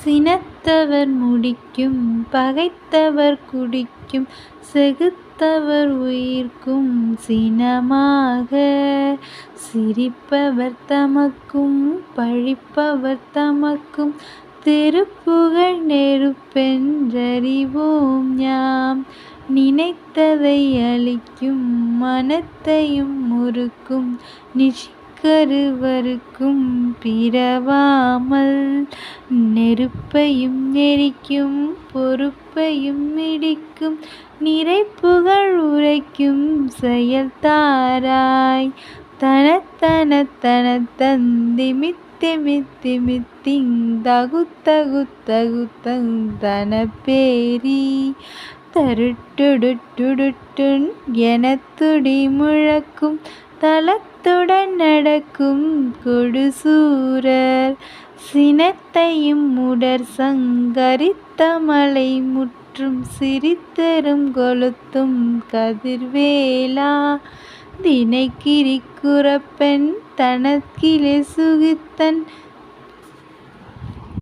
சினத்தவர் முடிக்கும் பகைத்தவர் குடிக்கும் செகுத்தவர் உயிர்க்கும் சினமாக சிரிப்பவர் தமக்கும் பழிப்பவர் தமக்கும் திருப்புகழ் நெருப்பென்றறிவோம் யாம். நினைத்ததை அழிக்கும் மனத்தையும் முறுக்கும் நிஷ்கருவருக்கும் பிறவாமல் நெருப்பையும் எரிக்கும் பொறுப்பையும் இடிக்கும் நிறைப்புகழ் உரைக்கும் செயல் தாராய். தனத்தன தனத்தந்திமித்திமித்திமித்திங் தகுத்தகுத்தகுத்தங் தனப்பேரி தருட்டுடுட்டுடுட்டுன் எனத்துடி முழக்கும் தலத்துடன் நடக்கும் கொடுசூரர் சினத்தையும் உடற் சங்கரித்த மலை முற்றும் சிரித்தரும் கொளுத்தும் கதிர்வேலா தினைக்கிரி குறப்பெண் தனக்கிளை சுகித்தன்